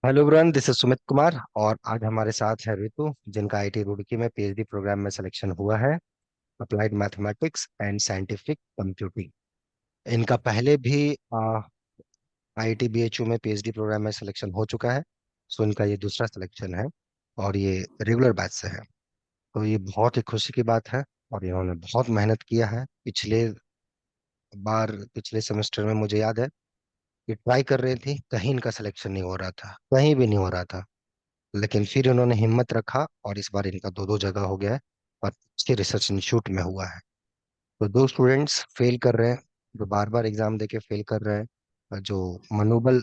Hello ब्रन, this is Sumit Kumar और आज हमारे साथ है रितु, जिनका आईटी रुड़की में पीएचडी प्रोग्राम में सिलेक्शन हुआ है, applied mathematics and scientific computing. इनका पहले भी आईटी बीएचयू में पीएचडी प्रोग्राम में सिलेक्शन हो चुका है। सो इनका ये दूसरा सिलेक्शन है और ये रेगुलर बैच से है। तो ये बहुत ही खुशी की बात है और इन्होंने बहुत मेहनत किया है। पिछले सेमेस्टर में मुझे याद है कि ट्राई कर रही थी, कहीं इनका सिलेक्शन नहीं हो रहा था, कहीं भी नहीं हो रहा था। लेकिन फिर उन्होंने हिम्मत रखा और इस बार इनका दो दो जगह हो गया है और अच्छे रिसर्च इंस्टीट्यूट में हुआ है। तो दो स्टूडेंट्स फेल कर रहे हैं, जो बार बार एग्जाम देके फेल कर रहे हैं, और जो मनोबल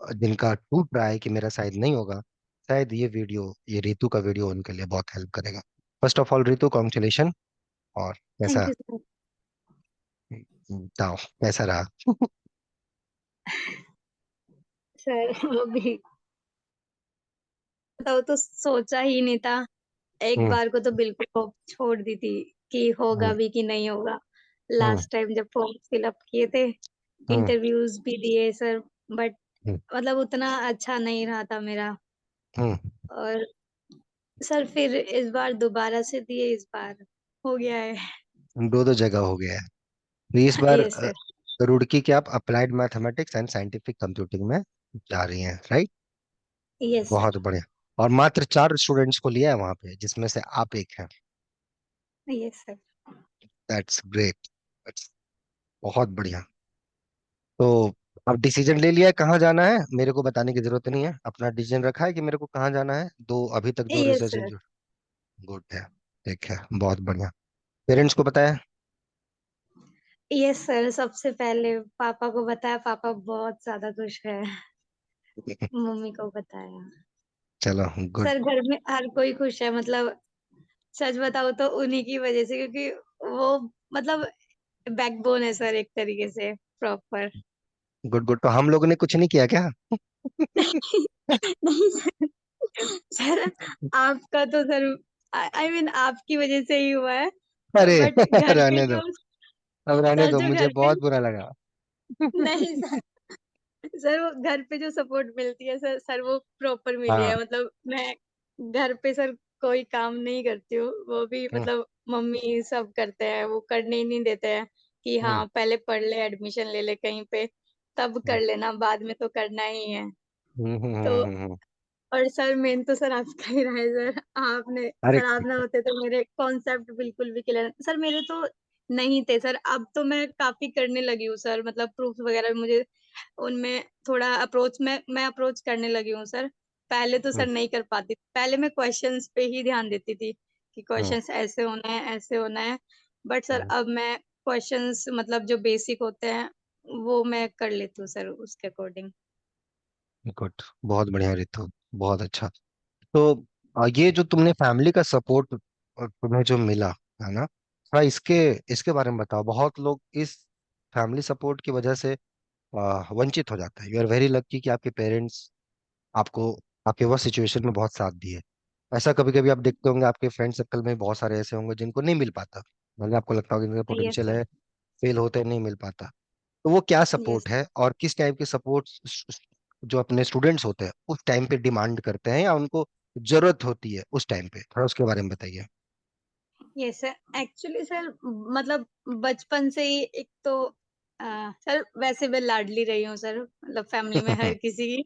जिनका टूट रहा है कि मेरा शायद नहीं होगा, शायद ये रितु का वीडियो उनके लिए बहुत हेल्प करेगा। First of all Ritu, congratulation. और थैंक कैसा, यू सर। बताओ कैसा रहा? सर अभी बताओ तो सोचा ही नहीं था। एक हम्म। बार को तो बिल्कुल होप छोड़ दी थी कि होगा हम्म। भी कि नहीं होगा। हम्म। लास्ट टाइम जब फॉर्म फिलअप किए थे, हम्म। इंटरव्यूज भी दिए सर, बट हम्म। मतलब उतना अच्छा नहीं रहा था मेरा। हम्म। और सर फिर इस बार दोबारा से दिए, इस बार हो गया है। दो दो जगह हो गया है। तो इस बार यस सर। रुड़की के आप applied mathematics and scientific computing में जा रही हैं, राइट? यस बहुत सर। बढ़िया। और मात्र 4 स्टूडेंट्स को लिया है वहां पे, जिसमें से आप एक हैं। Yes sir. That's great. बहुत बढ़िया। तो अब डिसीजन ले लिया है कहाँ जाना है, मेरे को बताने की जरूरत नहीं है, अपना डिसीजन रखा है कि मेरे को कहाँ जाना है। अभी तक दो yes research sir. Institute. Good है। ठीक है, बहुत बढ़िया। पेरेंट्स को बताया? यस सर, सबसे पहले पापा को बताया, पापा बहुत ज्यादा खुश है। मम्मी को बताया। चलो, गुड। सर घर में हर कोई खुश है, मतलब सच बताओ तो उन्हीं की वजह से, क्योंकि वो मतलब बैकबोन है सर, एक तरीके से प्रॉपर। गुड गुड, तो हम लोगों ने कुछ नहीं किया क्या? नहीं सर। सर आपका तो सर, आई मीन आपकी वजह से ही हुआ है। अरे बट घर पे रहने दो, जो, अब रहने सर दो, जो मुझे घर पे, बहुत बुरा लगा। नहीं सर, सर वो घर पे जो सपोर्ट मिलती है सर, सर वो प्रॉपर मिली हाँ। है। मतलब मैं घर पे सर कोई काम नहीं करती हूँ, वो भी हम्म। मतलब मम्मी सब करते हैं, वो करने ही नहीं देते हैं कि हम्म। हाँ पहले पढ़ ले, एडमिशन ले ले कहीं पे, तब कर लेना, बाद में तो करना ही है। हम्म। हम्म। तो हम्म। और सर मेन तो सर आपका ही रहा है सर। आपने, अरे सर आप ना होते तो मेरे कॉन्सेप्ट बिल्कुल भी क्लियर सर, मेरे तो नहीं थे सर। अब तो मैं काफी करने लगी हूँ सर, मतलब प्रूफ वगैरह मुझे उनमें थोड़ा अप्रोच में मैं अप्रोच करने लगी हूँ सर। पहले तो हम्म। सर नहीं कर पाती, पहले मैं क्वेश्चंस पे ही ध्यान देती थी कि हम्म। क्वेश्चंस ऐसे होना है, ऐसे होना है। बट सर हम्म। अब मैं क्वेश्चंस मतलब जो बेसिक होते हैं वो मैं कर लेती हूँ सर, उसके अकॉर्डिंग। गुड, बहुत बढ़िया रितु, बहुत अच्छा। तो ये जो तुमने फैमिली का सपोर्ट तुम्हें जो मिला है ना, थोड़ा इसके इसके बारे में बताओ। बहुत लोग इस फैमिली सपोर्ट की वजह से वंचित हो जाते हैं। यू आर वेरी लकी कि आपके पेरेंट्स आपको आपके वह सिचुएशन में बहुत साथ दिए। ऐसा कभी कभी आप देखते होंगे, आपके फ्रेंड सर्कल में बहुत सारे ऐसे होंगे जिनको नहीं मिल पाता, मतलब आपको लगता होगा कि इनका यस पोटेंशियल सर। है, फेल होते नहीं मिल पाता। तो वो क्या यस। सपोर्ट है और किस टाइप के सपोर्ट जो अपने स्टूडेंट्स होते हैं उस टाइम पे डिमांड करते हैं या उनको जरूरत होती है उस टाइम पे, थोड़ा उसके बारे में बताइए। यस सर, एक्चुअली सर मतलब बचपन से ही एक तो सर वैसे मैं लाडली रही हूँ सर, मतलब फैमिली में हर किसी की।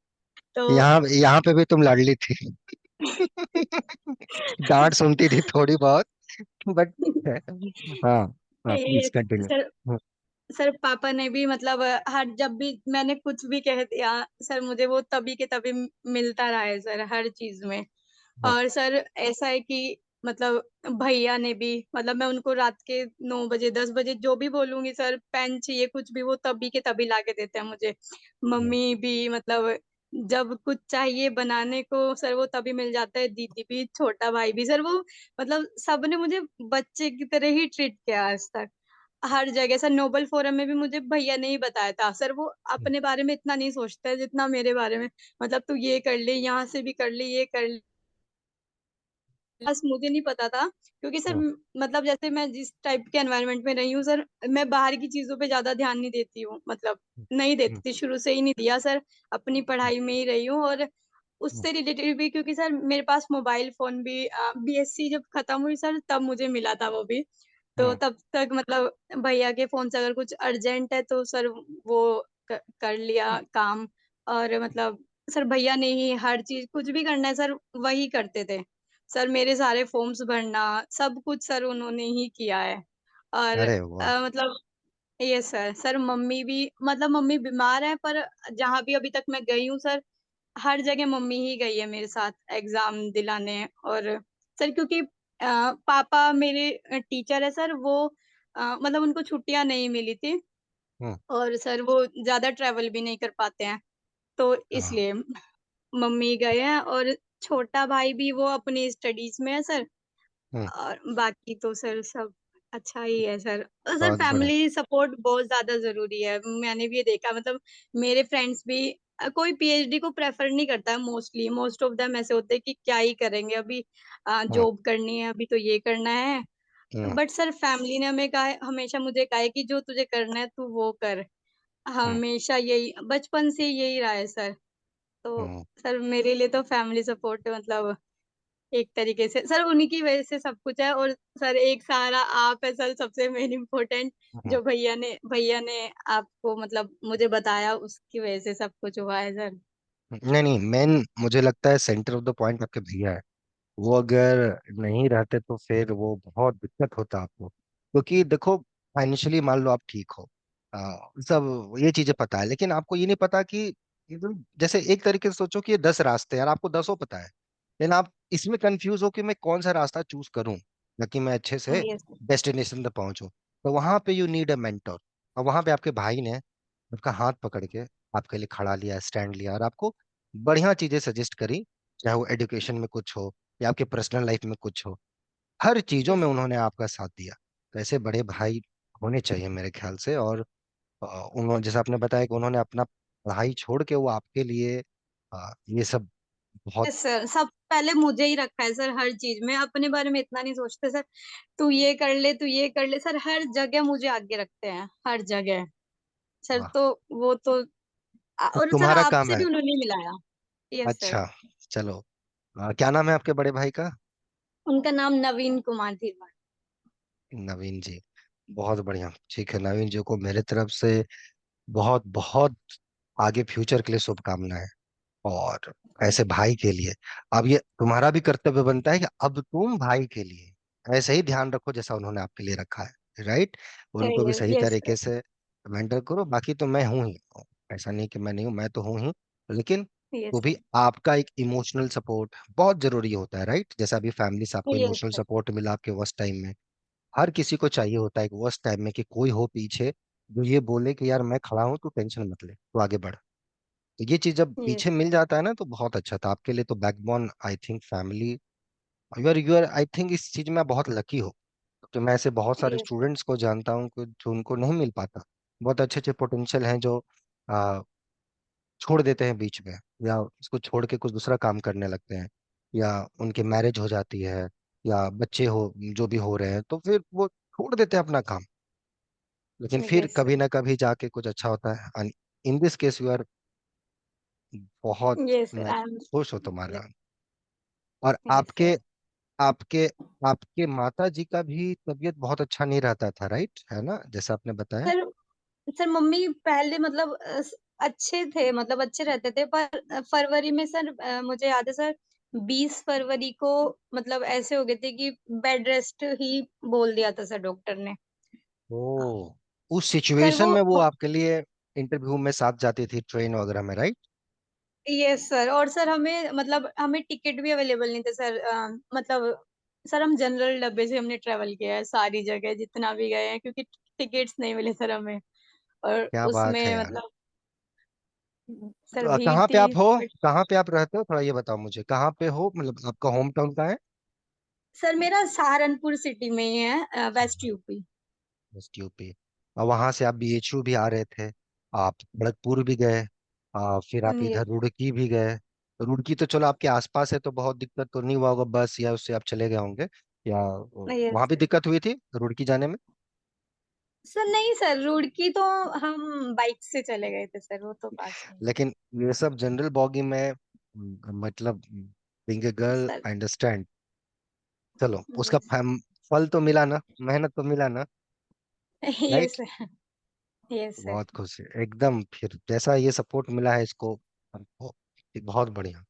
तो यहाँ यहाँ पे भी तुम लाडली थी। डांट सुनती थी थोड़ी बहुत, बट ठीक है। हाँ। हाँ, ये प्लीज कंटिन्यू। सर, सर पापा ने भी मतलब हर जब भी मैंने कुछ भी कह दिया सर, मुझे वो तभी के तभी मिलता रहा है सर, हर चीज में। और सर ऐसा है कि मतलब भैया ने भी, मतलब मैं उनको रात के 9 बजे 10 बजे जो भी बोलूंगी सर, पेन चाहिए कुछ भी, वो तभी के तभी ला के देते हैं मुझे। मम्मी भी मतलब जब कुछ चाहिए बनाने को सर, वो तभी मिल जाता है। दीदी भी, छोटा भाई भी सर, वो मतलब सबने मुझे बच्चे की तरह ही ट्रीट किया आज तक। हर जगह सर, नोबल फोरम में भी मुझे भैया ने ही बताया था सर, वो अपने बारे में इतना नहीं सोचता है जितना मेरे बारे में। मतलब तू ये कर ले, यहाँ से भी कर ले, ये कर ले। बस मुझे नहीं पता था, क्योंकि सर मतलब जैसे मैं जिस टाइप के एनवायरनमेंट में रही हूँ सर, मैं बाहर की चीजों पे ज्यादा ध्यान नहीं देती हूँ, मतलब नहीं देती थी, शुरू से ही नहीं दिया सर। अपनी पढ़ाई में ही रही हूँ। और हम्म। उससे रिलेटेड भी, क्योंकि सर मेरे पास मोबाइल फोन भी बीएससी जब खत्म हुई सर तब मुझे मिला था वो भी। तो हम्म। तब तक मतलब भैया के फोन से अगर कुछ अर्जेंट है तो सर वो कर लिया काम। और मतलब सर भैया ने ही हर चीज कुछ भी करना है सर वही करते थे। सर मेरे सारे फॉर्म्स भरना सब कुछ सर उन्होंने ही किया है। और अरे वाह। मतलब ये सर मम्मी भी मतलब मम्मी बीमार है पर जहां भी अभी तक मैं गई हूँ सर हर जगह मम्मी ही गई है मेरे साथ एग्जाम दिलाने। और सर क्योंकि पापा मेरे टीचर है सर वो मतलब उनको छुट्टियां नहीं मिली थी। हम्म। और सर वो ज्यादा ट्रेवल भी नहीं कर पाते हैं तो हाँ। इसलिए मम्मी गए हैं। और छोटा भाई भी वो अपनी स्टडीज में है सर। हम्म। और बाकी तो सर सब अच्छा ही है सर। और सर बहुत बढ़िया। फैमिली सपोर्ट बहुत ज्यादा जरूरी है, मैंने भी ये देखा मतलब मेरे फ्रेंड्स भी कोई पीएचडी को प्रेफर नहीं करता है मोस्टली, मोस्ट ऑफ देम ऐसे होते हैं कि क्या ही करेंगे अभी, हम्म। जॉब करनी है अभी तो ये करना है। हम्म। बट सर फैमिली ने हमें कहा हमेशा मुझे कहा है कि जो तुझे करना है तू वो कर। हम्म। हमेशा यही बचपन से यही रहा है सर। तो हम्म। सर मेरे लिए तो फैमिली सपोर्ट मतलब एक तरीके से सर उन्हीं की वजह से सब कुछ है। और सर एक सहारा आप है सर सबसे मेन इम्पोर्टेंट, हम्म। जो भैया ने आपको मतलब मुझे बताया उसकी वजह से सब कुछ हुआ है सर। नहीं नहीं, मेन मुझे लगता है सेंटर ऑफ द पॉइंट आपके भैया है। वो अगर नहीं रहते तो फिर वो बहुत दिक्कत होता आपको, क्योंकि देखो फाइनेंशियली मान लो आप ठीक हो, सब ये चीजें पता है, लेकिन आपको ये नहीं पता कि जैसे एक तरीके से सोचो कि ये 10 रास्ते हैं यार, आपको 10 पता है, लेकिन आप इसमें कंफ्यूज हो कि मैं कौन सा रास्ता चूज करूं ताकि मैं अच्छे से यस। डेस्टिनेशन तक पहुंचूं। तो वहां पे यू नीड अ मेंटर, और वहां पे आपके भाई ने आपका हाथ पकड़ के आपके लिए खड़ा लिया, स्टैंड लिया, और आपको बढ़िया चीजें सजेस्ट करी, चाहे वो एजुकेशन में कुछ हो या आपके पर्सनल लाइफ में कुछ हो, हर चीजों में यस। उन्होंने आपका साथ दिया। तो ऐसे बड़े भाई होने चाहिए मेरे ख्याल से। और उन्होंने जैसे आपने बताया कि उन्होंने अपना पढ़ाई छोड़ के वो आपके लिए ये सब बहुत। यस सर सब पहले मुझे ही रखा है सर हर चीज में, अपने बारे में इतना नहीं सोचते सर। तू ये कर ले तू ये कर ले सर, हर जगह मुझे आगे रखते हैं हर जगह सर। वाह। तो वो तो तो और सर तुम्हारा काम आपसे है। भी उन्होंने मिलाया। Yes sir. अच्छा, चलो, क्या नाम है आपके बड़े भाई का? उनका नाम नवीन कुमार थी। नवीन जी। बहुत बढ़िया, ठीक है, नवीन जी को मेरे तरफ से बहुत बहुत आगे फ्यूचर के लिए शुभकामनाएं। और ऐसे भाई के लिए अब ये तुम्हारा भी कर्तव्य बनता है कि अब तुम भाई के लिए ऐसे ही ध्यान रखो जैसा उन्होंने आपके लिए रखा है, राइट? उनको भी सही यस तरीके सर। से मेंटर करो। बाकी तो मैं हूं ही, ऐसा नहीं कि मैं नहीं हूं, मैं तो हूं ही, लेकिन तो यस भी आपका एक इमोशनल सपोर्ट बहुत जरूरी होता है, राइट? जैसा अभी फैमिली से आपको यस इमोशनल सर। सपोर्ट मिला आपके वर्स्ट टाइम में, हर किसी को चाहिए होता है एक वर्स्ट टाइम में कि कोई हो पीछे जो ये बोले कि यार मैं खड़ा हूं, तू टेंशन मत ले, तू आगे बढ़। तो ये चीज जब पीछे यस। मिल जाता है ना तो बहुत अच्छा था आपके लिए। तो backbone I think family, you are I think इस चीज में आप बहुत लकी हो। तो मैं ऐसे बहुत सारे यस। स्टूडेंट्स को जानता हूँ जो उनको नहीं मिल पाता, बहुत अच्छे अच्छे पोटेंशियल हैं जो आ, छोड़ देते हैं बीच में, या उसको छोड़ के कुछ दूसरा काम करने लगते हैं, या उनके मैरिज हो जाती है, या बच्चे हो जो भी हो रहे हैं, तो फिर वो छोड़ देते हैं अपना काम, लेकिन फिर यस कभी सर। ना कभी जाके कुछ अच्छा होता है। In this case you are बहुत, यस मैं आई एम। खुश हूँ तुम्हारा। और यस आपके सर। आपके आपके माता जी का भी तबीयत बहुत अच्छा नहीं रहता था, राइट? है ना, जैसा आपने बताया। सर सर मम्मी पहले मतलब अच्छे थे मतलब अच्छे रहते थे पर फरवरी में सर मुझे याद है सर 20 फरवरी को मतलब ऐसे हो गए थे कि बेड रेस्ट ही बोल दिया था सर डॉक्टर ने। ओ, उस सर सिचुएशन वो में वो आपके लिए इंटरव्यू में साथ जाती थी ट्रेन वगैरह में, राइट? Yes sir. और सर हमें मतलब हमें टिकट भी अवेलेबल नहीं थे सर, मतलब सर हम जनरल डब्बे से हमने ट्रेवल किया है सारी जगह जितना भी गए हैं क्योंकि टिकट्स नहीं मिले सर हमें। और क्या बात है उसमें यार। मतलब सर तो भीड़ कहाँ पे थी। आप हो, कहाँ पे आप रहते हो, थोड़ा ये बताओ मुझे, कहाँ पे हो, मतलब आपका होम टाउन कहाँ है? सर मेरा सहारनपुर सिटी में ही है, वेस्ट यूपी। West UP. और वहां से आप बीएचयू भी आ रहे थे, आप खड़गपुर भी गए, फिर आप ये इधर रुड़की भी गए। रुड़की तो चलो आपके आसपास है तो बहुत दिक्कत तो नहीं हुआ होगा, बस या उससे आप चले गए होंगे, या ये वहां भी दिक्कत हुई थी रुड़की जाने में? सर नहीं सर रुड़की तो हम बाइक से चले गए थे सर, वो तो पास में। लेकिन ये सब जनरल बॉगी में मतलब being a girl sir. I understand. चलो उसका जी फल तो मिला ना, मेहनत तो मिला ना। Yes right. Sir. Yes sir. बहुत खुश है एकदम, फिर जैसा ये सपोर्ट मिला है इसको हमको, ये बहुत बढ़िया।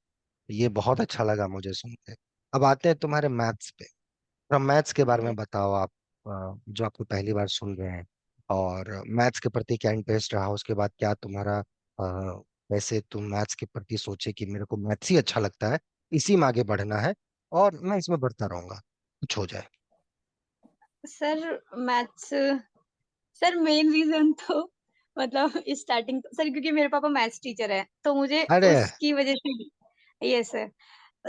ये बहुत अच्छा लगा मुझे सुन के। अब आते हैं तुम्हारे मैथ्स पे। थोड़ा मैथ्स के बारे में जी बताओ आप, जो आपको पहली बार सुन रहे हैं। और मैथ्स के प्रति क्या इंटरेस्ट रहा, उसके बाद क्या तुम्हारा कैसे तुम मैथ्स के प्रति सोचे कि मेरे को मैथ्स ही अच्छा लगता है, इसी में आगे बढ़ना है और मैं इसमें बढ़ता रहूंगा, कुछ हो जाए। Sir. Maths. Sir main reason तो मतलब स्टार्टिंग सर, क्योंकि मेरे पापा मैथ्स टीचर है तो मुझे अरे। उसकी वजह से। ये सर।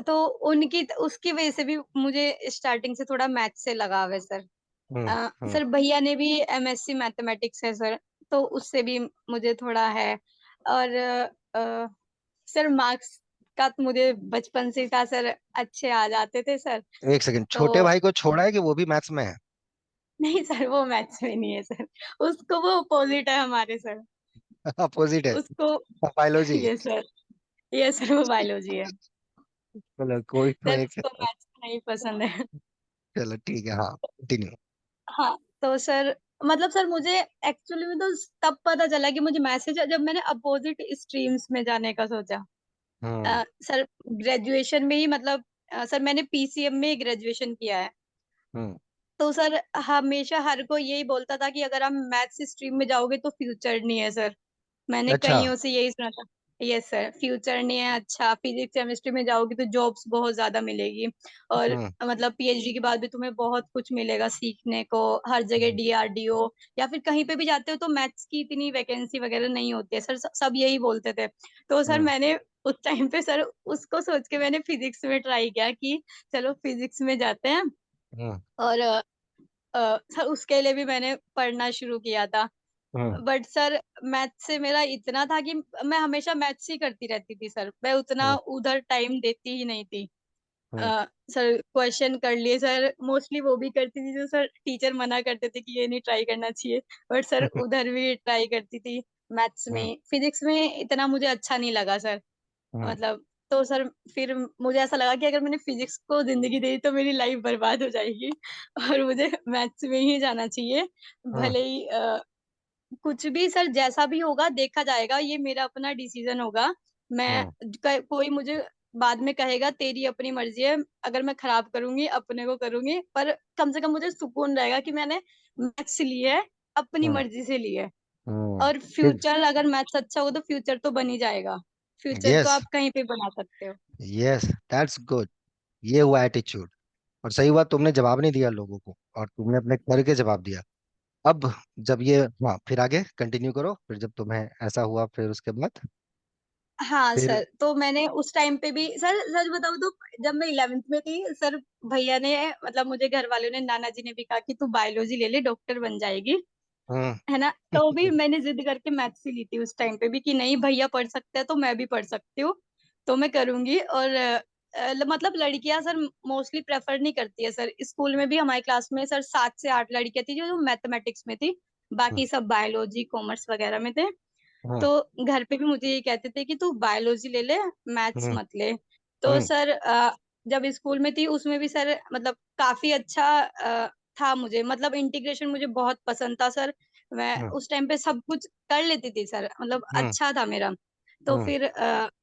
तो उनकी उसकी वजह से भी मुझे स्टार्टिंग से थोड़ा मैथ्स से लगाव है सर। हम्म। हम्म। सर भैया ने भी एमएससी मैथमेटिक्स है सर, तो उससे भी मुझे थोड़ा है। और सर मार्क्स का तो मुझे बचपन से था सर, अच्छे आ जाते थे सर। एक सेकंड, तो छोटे भाई को छोड़ा है कि वो भी मैथ्स में है? नहीं सर, वो मैथ्स में नहीं है सर। उसको वो अपोजिट है हमारे सर। अपोजिट है। उसको बायोलॉजी। ये सर। ये सर वो बायोलॉजी है। चलो कोई तो सर एक। उसको मैथ्स नहीं पसंद है। चलो ठीक है, हाँ कंटिन्यू। हाँ। तो सर मतलब सर मुझे एक्चुअली में तो तब पता चला कि मुझे मैसेज, जब मैंने अपोजिट स्ट्रीम्स में जाने का सोचा। हम्म। सर ग्रेजुएशन में ही मतलब सर मैंने पीसीएम में ग्रेजुएशन किया है। हम्म। तो सर हमेशा हर कोई यही बोलता था कि अगर आप मैथ्स स्ट्रीम में जाओगे तो फ्यूचर नहीं है सर। मैंने अच्छा। कईयों से यही सुना था। यस सर, फ्यूचर नहीं है अच्छा, फिजिक्स केमिस्ट्री में जाओगी तो जॉब्स बहुत ज्यादा मिलेगी। और हम्म। मतलब पीएचडी के बाद भी तुम्हें बहुत कुछ मिलेगा सीखने को। हर जगह डीआरडीओ या फिर कहीं पे भी जाते हो तो मैथ्स की इतनी वैकेंसी वगैरह नहीं होती है सर, सब यही बोलते थे। तो सर हम्म। मैंने उस टाइम पे सर उसको सोच के मैंने फिजिक्स में ट्राई किया कि चलो फिजिक्स में जाते हैं। हम्म। और सर उसके लिए भी मैंने पढ़ना शुरू किया था। हम्म। बट सर मैथ से मेरा इतना था कि मैं हमेशा मैथ्स ही करती रहती थी सर, मैं उतना हम्म। उधर टाइम देती ही नहीं थी। हम्म। सर क्वेश्चन कर लिए सर, मोस्टली वो भी करती थी जो सर टीचर मना करते थे कि ये नहीं ट्राई करना चाहिए। बट सर हम्म। उधर भी ट्राई करती थी। मैथ्स हम्म। में फिजिक्स में इतना मुझे अच्छा नहीं लगा सर। हम्म। मतलब तो सर फिर मुझे ऐसा लगा कि अगर मैंने फिजिक्स को जिंदगी दे दी तो मेरी लाइफ बर्बाद हो जाएगी और मुझे मैथ्स में ही जाना चाहिए। हम्म। भले ही कुछ भी सर जैसा भी होगा देखा जाएगा, ये मेरा अपना डिसीजन होगा। मैं हम्म। कोई मुझे बाद में कहेगा तेरी अपनी मर्जी है, अगर मैं खराब करूंगी अपने को करूंगी, पर कम से कम मुझे सुकून रहेगा कि मैंने मैथ्स ली है, अपनी हम्म। मर्जी से ली है। हम्म। और फ्यूचर अगर मैथ्स अच्छा हो तो फ्यूचर तो बन ही जाएगा। फ्यूचर तो यस। आप कहीं पे बना सकते हो। Yes, that's good. ये हुआ एटीट्यूड। और सही हुआ तुमने जवाब नहीं दिया लोगों को, और तुमने अपने करके जवाब दिया। अब जब ये, हाँ फिर आगे कंटिन्यू करो, फिर जब तुम्हें ऐसा हुआ फिर उसके बाद हाँ फिर। सर, तो मैंने उस टाइम पे भी सर सच बताऊँ तो जब मैं 11th में थी सर, भैया ने मतलब मुझे घर वालों ने, नाना जी ने भी कहा कि तू बायोलॉजी ले ले, डॉक्टर बन जाएगी। हम्म। है ना, तो भी मैंने जिद करके मैथ्स ही ली थी उस टाइम पे भी कि नहीं भैया पढ़ सकते हैं तो मैं भी पढ़ सकती हूँ, तो मैं करूंगी। और मतलब लड़कियां सर मोस्टली प्रेफर नहीं करती है सर, स्कूल में भी हमारी क्लास में सर 7 से 8 लड़कियां थी जो मैथमेटिक्स में थी, हम्म। बाकी सब बायोलॉजी कॉमर्स वगैरह में थे। हम्म। तो घर पे भी मुझे ये कहते थे कि तू बायोलॉजी ले ले, मैथ्स हम्म। मत ले। तो हम्म। सर जब स्कूल में थी उसमें भी सर मतलब काफी अच्छा था मुझे, मतलब इंटीग्रेशन मुझे बहुत पसंद था सर। मैं हम्म। उस टाइम पे सब कुछ कर लेती थी सर, मतलब हम्म। अच्छा था मेरा। तो हम्म। फिर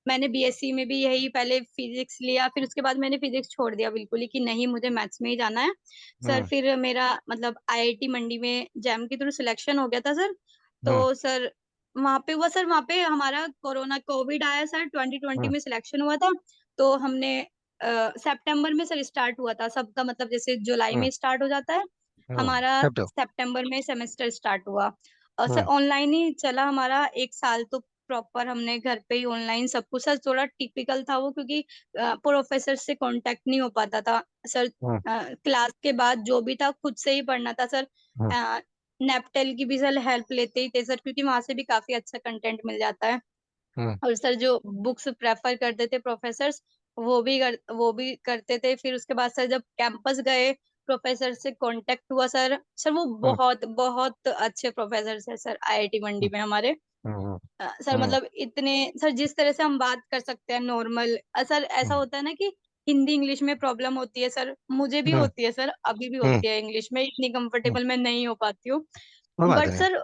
मैंने बीएससी में भी यही पहले फिजिक्स लिया, फिर उसके बाद मैंने फिजिक्स छोड़ दिया बिल्कुल ही कि नहीं मुझे मैथ्स में ही जाना है। सर हम्म। फिर मेरा मतलब आईआईटी मंडी में जैम के थ्रू सिलेक्शन हो गया था सर। हम्म। तो सर वहां पे हुआ सर, वहां पे हमारा कोरोना कोविड आया सर, 2020 हम्म। में सिलेक्शन हुआ था। तो हमने सितंबर में सर स्टार्ट हुआ था सबका, मतलब जैसे जुलाई हम्म। में स्टार्ट हो जाता है, हमारा चैप्टर। सितंबर में सेमेस्टर स्टार्ट हुआ। और सर हम्म। ऑनलाइन ही चला हमारा 1 साल, तो प्रॉपर हमने घर पे ही ऑनलाइन सब कुछ। सर थोड़ा टिपिकल था वो, क्योंकि प्रोफेसर से कांटेक्ट नहीं हो पाता था सर। हम्म। क्लास के बाद जो भी था खुद से ही पढ़ना था सर। हम्म। नेपटेल की भी सर हेल्प लेते ही थे सर, क्योंकि वहां से भी काफी अच्छा कंटेंट मिल जाता है। हम्म। और सर जो बुक्स प्रेफर करते थे प्रोफेसर्स, वो भी करते थे। फिर उसके बाद सर जब कैंपस गए, प्रोफेसर से कांटेक्ट हुआ सर, सर वो हम्म। बहुत बहुत अच्छे प्रोफेसर है सर आईआईटी मंडी में हमारे। हम्म। सर हम्म। मतलब इतने सर जिस तरह से हम बात कर सकते हैं नॉर्मल, सर ऐसा हम्म। होता है ना कि हिंदी इंग्लिश में प्रॉब्लम होती है सर, मुझे भी हम्म। होती है सर, अभी भी हम्म। होती है, इंग्लिश में इतनी हम्म। कंफर्टेबल मैं नहीं हो पाती हूँ। कोई बात बट नहीं। सर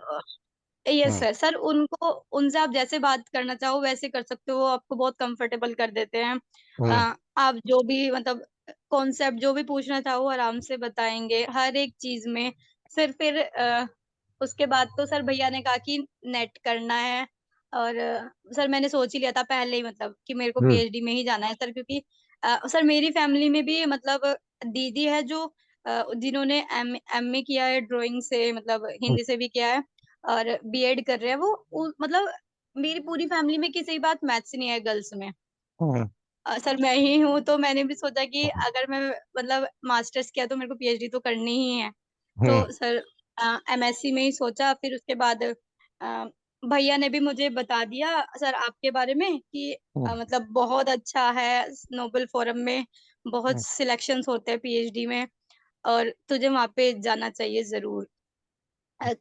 यस हम्म। सर, सर उनको, उनसे आप जैसे बात करना चाहो वैसे कर सकते हो, वो आपको बहुत कंफर्टेबल कर देते हैं। हम्म। आप जो भी मतलब कॉन्सेप्ट जो भी पूछना चाहो आराम से बताएंगे हर एक चीज में। सर फिर उसके बाद तो सर भैया ने कहा कि नेट करना है। और सर मैंने सोच ही लिया था पहले ही मतलब कि मेरे को हम्म। पीएचडी में ही जाना है सर, क्योंकि सर मेरी फैमिली में भी मतलब दीदी है जो जिन्होंने एमए किया है ड्राइंग से, मतलब हिंदी से भी किया है, और बीएड कर रहे हैं वो, मतलब मेरी पूरी फैमिली में किसी की बात मैथ्स नहीं है गर्ल्स में। हम्म। सर मैं ही हूँ, तो मैंने भी सोचा कि हम्म। अगर मैं मतलब मास्टर्स किया तो मेरे को पीएचडी तो करनी ही है। तो हम्म। सर एमएससी में ही सोचा। फिर उसके बाद भैया ने भी मुझे बता दिया सर आपके बारे में कि हम्म। मतलब बहुत अच्छा है, नोबेल फोरम में बहुत हम्म। सिलेक्शंस होते हैं पीएचडी में, और तुझे वहां पे जाना चाहिए जरूर।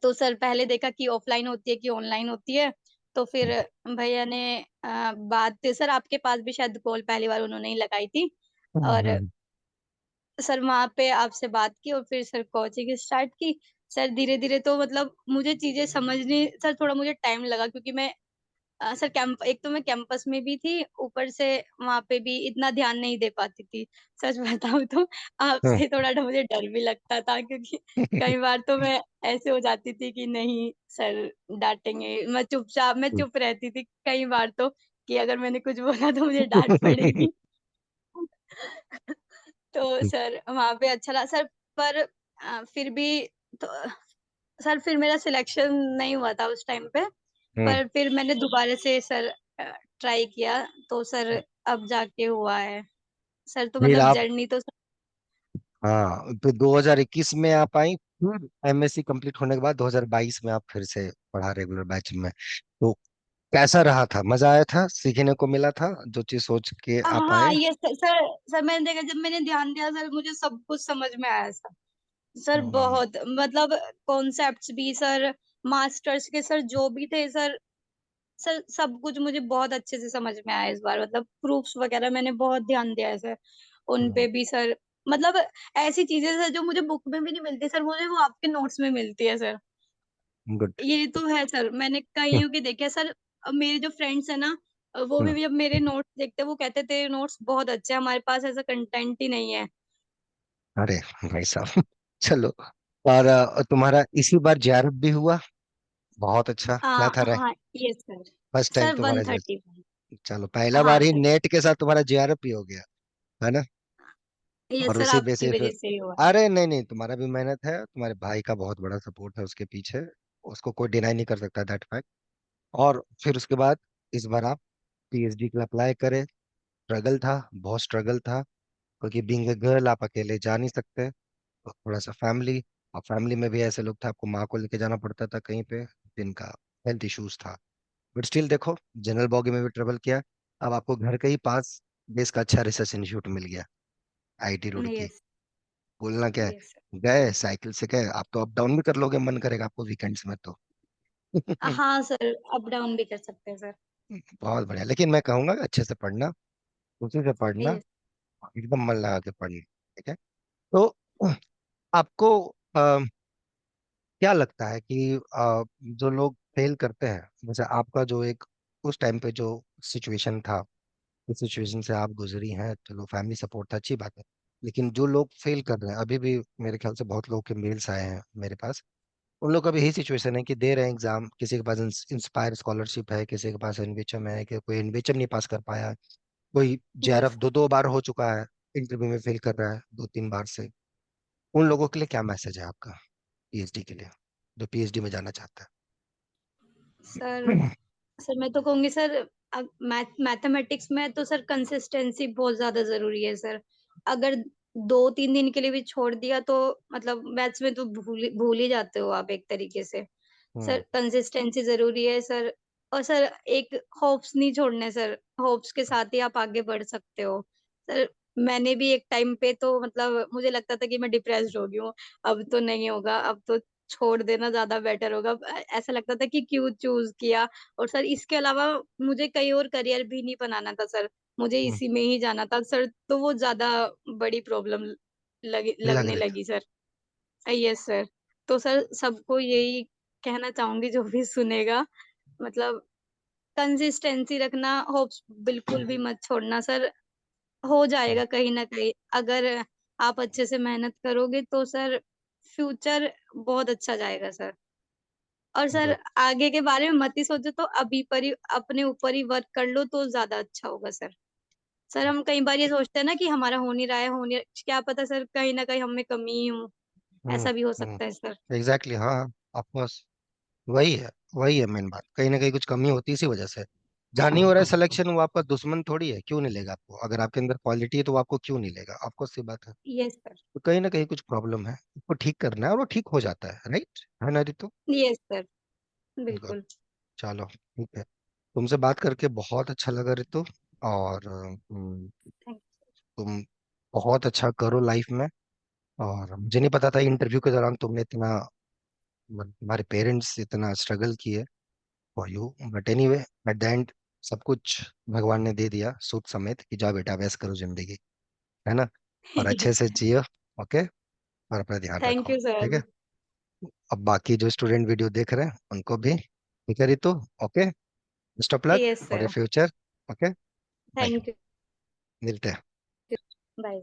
तो सर पहले देखा कि ऑफलाइन होती है कि ऑनलाइन होती है। तो फिर भैया ने बात सर आपके पास भी शायद कॉल पहली बार उन्होंने ही लगाई थी। और हम्म। सर वहां पे आपसे बात की और फिर सर कोचिंग स्टार्ट की। सर धीरे धीरे तो मतलब मुझे चीजें समझने सर थोड़ा मुझे टाइम लगा, क्योंकि मैं सर कैंप एक तो मैं कैंपस में भी थी, ऊपर से वहां पे भी इतना ध्यान नहीं दे पाती थी। सच बताऊं तो हम्म। आपसे थोड़ा मुझे डर भी लगता था, क्योंकि कई बार तो मैं ऐसे हो जाती थी कि नहीं सर डांटेंगे, मैं चुप रहती थी कई बार तो, कि अगर मैंने कुछ बोला तो मुझे डांट पड़ेगी। तो सर वहां पे अच्छा लगा सर। पर फिर भी तो सर फिर मेरा सिलेक्शन नहीं हुआ था उस टाइम पे। हम्म। पर फिर मैंने दोबारा से सर ट्राई किया, तो सर अब जाके हुआ है। सर तो फिर मतलब आप, जर्नी तो हाँ, फिर 2021 में आप आई, फिर एमएससी कंप्लीट होने के बाद 2022 में आप फिर से पढ़ा रेगुलर बैच में। तो कैसा रहा था? मजा आया था? सीखने को मिला था जो चीज सोच के आप हाँ आए? ये सर मैंने देखा, जब मैंने ध्यान दिया सर मुझे सब कुछ समझ में आया सर। सर हम्म। बहुत मतलब कॉन्सेप्ट्स भी सर, मास्टर्स के सर जो भी थे सर, सर सब कुछ मुझे बहुत अच्छे से समझ में आया इस बार। मतलब प्रूफ्स वगैरह मैंने बहुत ध्यान दिया है सर, उन पे भी सर। मतलब ऐसी चीजें सर जो मुझे बुक में भी नहीं मिलती सर, मुझे वो आपके नोट्स में मिलती है सर। गुड। ये तो है सर, मैंने कईयों के देखे सर। अब मेरे जो फ्रेंड्स है ना, वो भी जब मेरे नोट्स देखते वो कहते तेरे नोट्स बहुत अच्छे हैं, हमारे पास ऐसा कंटेंट ही नहीं है। अरे भाई साहब, चलो। और तुम्हारा इसी बार जेआरएफ भी हुआ? बहुत अच्छा। क्या हाँ था रैंक? हाँ ये सर। फर्स्ट टाइम सर तुम्हारा जेआरएफ? 135। चलो, पहला हाँ बार ही सर, नेट के साथ तुम्हारा जेआरएफ भी हो गया, है ना? ये और सर उसी आपकी बेसिस पे, वजह से ही हुआ। अरे नहीं नहीं, तुम्हारा भी मेहनत है, तुम्हारे भाई का बहुत बड़ा सपोर्ट है उसके पीछे, उसको कोई डिनाई नहीं कर सकता दैट फैक्ट। और फिर उसके बाद इस बार आप पीएचडी के लिए अप्लाई करे। स्ट्रगल था, बहुत स्ट्रगल था, क्योंकि बीइंग ए गर्ल आप अकेले जा नहीं सकते, तो थोड़ा सा फैमिली, और फैमिली में भी ऐसे लोग थे, आपको माँ को लेके जाना पड़ता था कहीं पे, जिनका हेल्थ इश्यूज था। बट स्टिल देखो, जनरल बॉगी में भी ट्रेवल किया, अब आपको घर के ही पास देश का अच्छा रिसर्च इंस्टीट्यूट मिल गया, आईआईटी रुड़की। यस बोलना क्या है, यस। गए साइकिल से गए, आप तो अप डाउन भी कर लोगे, मन करेगा आपको वीकेंड्स में तो। हाँ सर, अप डाउन भी कर सकते हैं सर। बहुत बढ़िया, लेकिन मैं कहूंगा कि अच्छे से पढ़ना, उसी से पढ़ना, यस। एकदम मन लगा के पढ़ना, ठीक है? तो आपको क्या लगता है कि जो लोग फेल करते हैं, जैसे आपका जो एक उस टाइम पे जो सिचुएशन था, उस सिचुएशन से आप गुजरी हैं, चलो फैमिली सपोर्ट था, अच्छी बात है। लेकिन जो लोग फेल कर रहे हैं अभी भी, मेरे ख्याल से बहुत लोग के मेल्स आए हैं मेरे पास, उन लोग का भी यही सिचुएशन है कि दे रहे हैं एग्जाम, किसी के पास इंस्पायर स्कॉलरशिप है, किसी के पास एनवीएचएम है, कि कोई एनवीएचएम नहीं पास कर पाया, कोई जेआरएफ यस दो दो बार हो चुका है, इंटरव्यू में फेल कर रहा है दो तीन बार से। उन लोगों के लिए क्या मैसेज है आपका, पीएचडी के लिए, जो पीएचडी में जाना चाहता सर। है? सर मैं तो कहूंगी सर, मैथमेटिक्स में तो सर कंसिस्टेंसी बहुत ज्यादा जरूरी है सर। अगर 2-3 दिन के लिए भी छोड़ दिया तो मतलब मैथ्स में तो भूल ही जाते हो आप एक तरीके से। सर हम्म। कंसिस्टेंसी जरूरी है सर। और सर एक होप्स नहीं छोड़ने सर, होप्स के साथ ही आप आगे बढ़ सकते हो सर। मैंने भी एक टाइम पे तो मतलब मुझे लगता था कि मैं डिप्रेस्ड हो गई हूँ, अब तो नहीं होगा, अब तो छोड़ देना ज्यादा बेटर होगा। ऐसा लगता था कि क्यों चूज किया। और सर इसके अलावा मुझे कहीं और करियर भी नहीं बनाना था सर, मुझे हम्म, इसी में ही जाना था सर, तो वो ज्यादा बड़ी प्रॉब्लम लग लगने रहे थे। लगी सर। Yes sir. तो सर सबको यही कहना चाहूंगी जो भी सुनेगा, मतलब कंसिस्टेंसी रखना, होप्स बिल्कुल भी मत छोड़ना सर। हो हम्म, जाएगा कहीं ना कहीं, अगर आप अच्छे से मेहनत करोगे तो सर फ्यूचर बहुत अच्छा जाएगा सर। और सर गुड। आगे के बारे में मत ही सोचो, तो अभी पर ही अपने ऊपर ही वर्क कर लो तो ज्यादा अच्छा होगा सर। सर हम कई बार ये सोचते हैं ना कि हमारा हो नहीं रहा है, हो नहीं क्या पता सर कहीं ना कहीं हम में कमी ही हो, हम्म। ऐसा भी हो हम्म। सकता है सर। एग्जैक्टली, हाँ। ऑफकोर्स। वही है, वही है मेन बात, कहीं ना कहीं कुछ कमी होती है इसी वजह से। जहाँ नहीं हो रहा है सिलेक्शन, वो आपका दुश्मन थोड़ी है, क्यों नहीं लेगा आपको? अगर आपके अंदर क्वालिटी है तो वो आपको क्यों नहीं लेगा? आपको सी बात है। Yes sir. तो कहीं ना कहीं कुछ प्रॉब्लम है, उसको ठीक करना है, और वो ठीक हो जाता है, राइट है ना रितु? Yes sir. गुड। बिल्कुल। चलो ठीक है। तुमसे बात करके बहुत अच्छा लगा रितु। और थैंक तुम बहुत अच्छा करो लाइफ में। और मुझे नहीं पता था इंटरव्यू के दौरान तुमने इतना, तुम्हारे पेरेंट्स इतना स्ट्रगल किए for you, but anyway, at the end सब कुछ भगवान ने दे दिया सूद समेत, कि जाओ बेटा वैस करो जिंदगी, है ना? और अच्छे से जियो। ओके। और अपना ध्यान रखो। यू ठीक सर। है। अब बाकी जो स्टूडेंट वीडियो देख रहे हैं उनको भी, ठीक है Ritu? Okay. Best of luck yes for your sir. Future. Okay. Bye. Thank you. मिलते हैं। बाय।